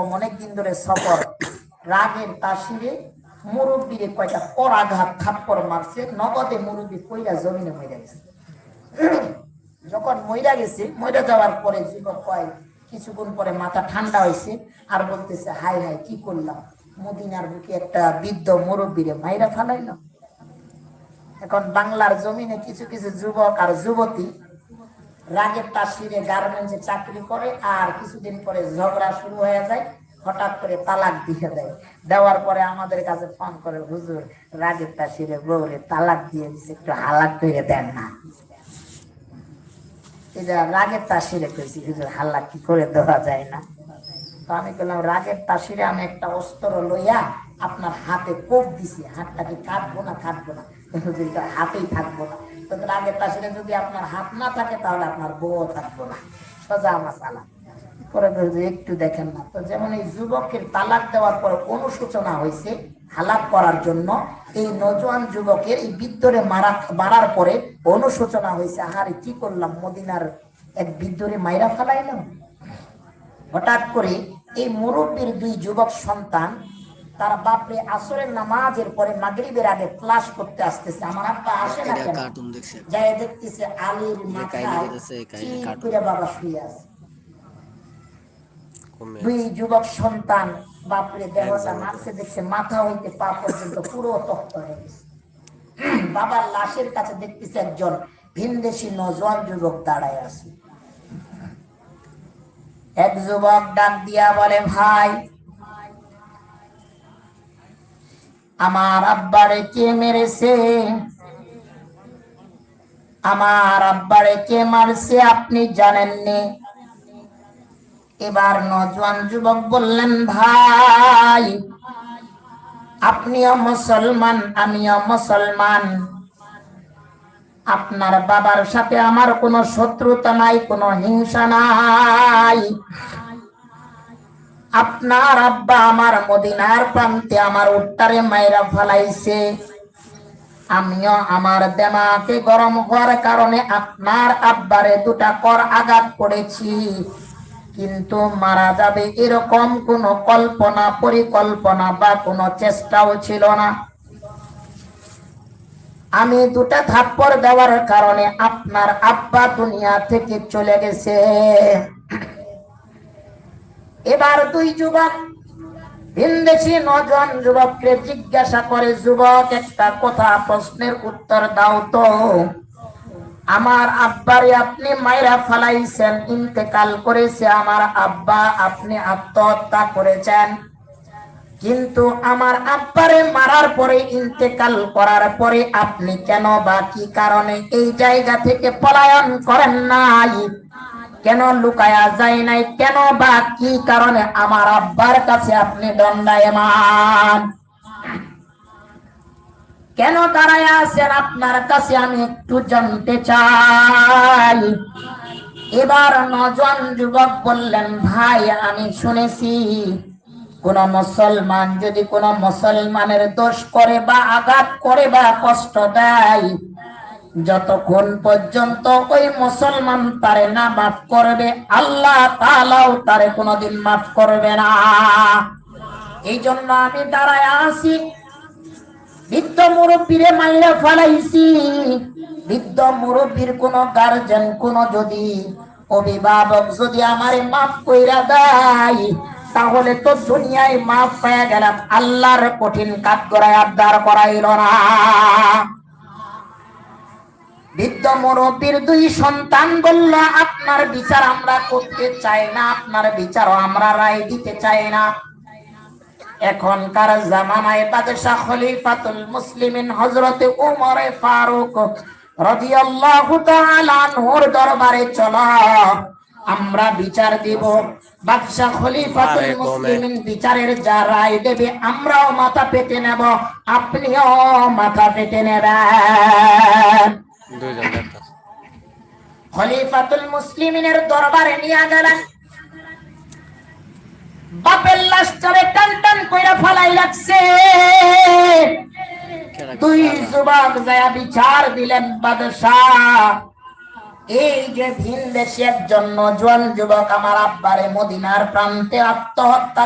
অনেকদিন ধরে সফর, রাগের তাসিরে মুরব্বীরে কয়টা পরাঘাত থাপ্পড় মারছে, নগদে মুরব্বী কইরা জমিনে মইরা গেছে। যখন মইরা গেছে, মইরা যাওয়ার পরে যুবক কয় কিছুক্ষণ পরে মাথা ঠান্ডা হয়েছে আর বলতেছে, হাই হাই কি করলাম, মদিনার বুকে একটা বৃদ্ধ মুরব্বীরে মাইরা ফালাইলাম। এখন বাংলার জমিনে কিছু কিছু যুবক আর যুবতী রাগের তাসিরে গার্মেন্টসে চাকরি করে, আর কিছুদিন পরে ঝগড়া শুরু হয়ে যায়, হঠাৎ করে তালাক দিয়ে দেয়। দেওয়ার পরে আমাদের কাছে ফোন করে, হুজুর রাগের তাসিরে বউরে তালাক দিয়ে দিচ্ছে, একটু হালাক করে দেন না। এটা রাগের তাসিরে কইছি, হুজুর হালাক কি করে দেওয়া যায় না? তো আমি বললাম, রাগের তাসিরে আমি একটা অস্ত্র লইয়া আপনার হাতে কোপ দিছি, হাতটাকে কাটবো না হুজুর এটা হাতেই থাকবো না। তো রাগের তাসিরে যদি আপনার হাত না থাকে তাহলে আপনার বউ থাকবো না, সোজা মাসালা। পরে একটু দেখেন না তো, যেমন এই যুবকের তালাক দেওয়ার পর অনুশোচনা হয়েছে হালাক করার জন্য, এই নজওয়ান যুবকের এই বৃদ্ধরে মারার পরে অনুশোচনা হয়েছে, আহারে কি করলাম, মদিনার এক বৃদ্ধরে মাইরা ফেলাইলাম। হঠাৎ করে এই মুরব্বীর দুই যুবক সন্তান, তার বাপরে আসরের নামাজের পরে মাগরিবের আগে ক্লাস করতে আসতেছে। আমার আব্বা আসে না কেন, যাই দেখতেছে আলীর মাথায় বাবা শুয়ে আছে। দুই যুবক সন্তান বাপরে দেহটা মারছে, দেখছে মাথা হইতে পা পর্যন্ত পুরো তপ্ত হয়ে গেছে। বাবার লাশের কাছে দেখতেছে একজন ভিনদেশী নজওয়ান যুবক দাঁড়ায় আছে। এক যুবক ডাক দিয়া বলে, ভাই আমার আব্বারে কে মেরেছে? আমার আব্বারে কে মারছে আপনি জানেননি? এবার নজওয়ান যুবক বললেন, ভাই আপনিও মুসলমান আমিও মুসলমান, আপনার বাবার সাথে আমার কোনো শত্রুতা নাই, কোনো হিংসা নাই। আপনার আব্বা আমার মদিনার প্রান্তে আমার উট্টারে মাইরা ফেলাইছে, আমিও আমার দেমাকে গরম হওয়ার কারণে আপনার আব্বারে দুটা কর আঘাত করেছি, কিন্তু মারা যাবে এরকম কোনো কল্পনা পরিকল্পনা বা কোনো চেষ্টাও ছিল না। আমি দুটা থাপ্পড় দেওয়ার কারণে আপনার আব্বা দুনিয়া থেকে চলে গেছে। এবার দুই যুবক ভিনদেশী নজওয়ান যুবককে জিজ্ঞাসা করে, যুবক একটা কথা, প্রশ্নের উত্তর দাও তো, আমার আব্বারে আপনি মাইরা ফালাইছেন, ইন্তেকাল করেছে আমার আব্বা, আপনি আত্মহত্যা করেছেন, কিন্তু আমার আব্বারে মারার পরে ইন্তেকাল করার পরে আপনি কেন বা কি কারণে এই জায়গা থেকে পলায়ন করেন নাই, কেন লুকায়া যায় নাই, কেন বা কি কারণে আমার আব্বার কাছে আপনি দণ্ডায়মান, কেন দাঁড়ায় আছেন, আপনার কাছে আমি একটু জানতে চাই। এবার নজওয়ান যুবক বললেন, ভাই আমি শুনেছি কোন মুসলমান যদি কোন মুসলমানের দোষ করে বা আঘাত করে বা কষ্ট দেয়, যতক্ষণ পর্যন্ত ওই মুসলমান তারে না মাফ করবে, আল্লাহ তাআলাও তারে কোনোদিন মাফ করবে না। এই জন্য আমি দাঁড়ায় আছি, বৃদ্ধ মুরব্বীরে মাইরা ফেলাইছি, বৃদ্ধ মুরব্বীর কোন গার্জেন, কোন যদি অভিভাবক যদি আমারে মাফ কইরা দেয়, তাহলে তো দুনিয়ায় মাফ পেয়ে গেলাম, আল্লাহর কঠিন কাজ করায় আবদার করাইল না। বৃদ্ধ মুরব্বীর দুই সন্তান বলল, আপনার বিচার আমরা করতে চাই না, আপনার বিচারও আমরা রায় দিতে চাই না। এখনকার জামানায় বাদশাহ খলিফাতুল মুসলিমিন হযরতে ওমর ফারুক রাদিয়াল্লাহু তাআলা আনহুর দরবারে চলো, আমরা বিচার দিব। বাদশাহ খলিফাতুল মুসলিমিন বিচারের যা রায় দেবে আমরাও মাথা পেতে নেব, আপনিও মাথা পেতে নেবেন। খলিফাতুল মুসলিমিনের দরবারে নিয়ে গেলেন, বাপের লাশটারে টান টান কইরা ফালাই লাগছে। দুই যুবক যায় বিচার দিলেন, বাদশাহ এই যে ভিন দেশে একজন নজওয়ান যুবক আমার আব্বারে মদিনার প্রান্তে আত্মহত্যা